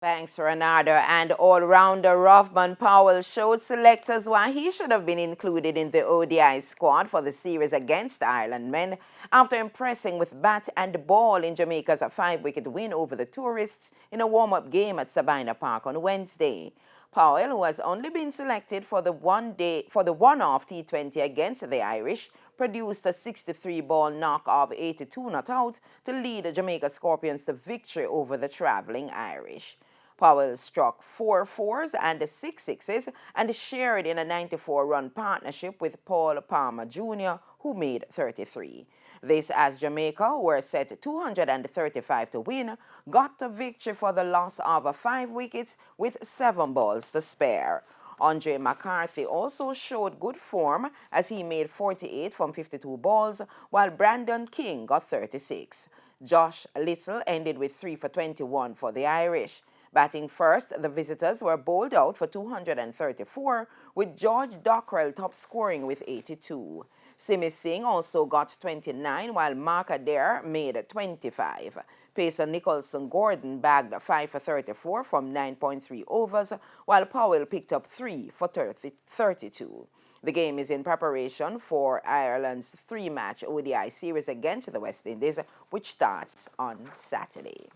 Thanks, Renardo. And all-rounder Rovman Powell showed selectors why he should have been included in the ODI squad for the series against Ireland men after impressing with bat and ball in Jamaica's 5-wicket win over the tourists in a warm-up game at Sabina Park on Wednesday. Powell, who has only been selected for the one-off T20 against the Irish, produced a 63-ball knock of 82 not out to lead the Jamaica Scorpions to victory over the travelling Irish. Powell struck 4 fours and 6 sixes and shared in a 94-run partnership with Paul Palmer Jr., who made 33. This as Jamaica, who were set 235 to win, got the victory for the loss of 5 wickets with 7 balls to spare. Andre McCarthy also showed good form as he made 48 from 52 balls, while Brandon King got 36. Josh Little ended with 3 for 21 for the Irish. Batting first, the visitors were bowled out for 234, with George Dockrell top scoring with 82. Simi Singh also got 29, while Mark Adair made 25. Pacer Nicholson Gordon bagged 5 for 34 from 9.3 overs, while Powell picked up 3 for 32. The game is in preparation for Ireland's 3-match ODI series against the West Indies, which starts on Saturday.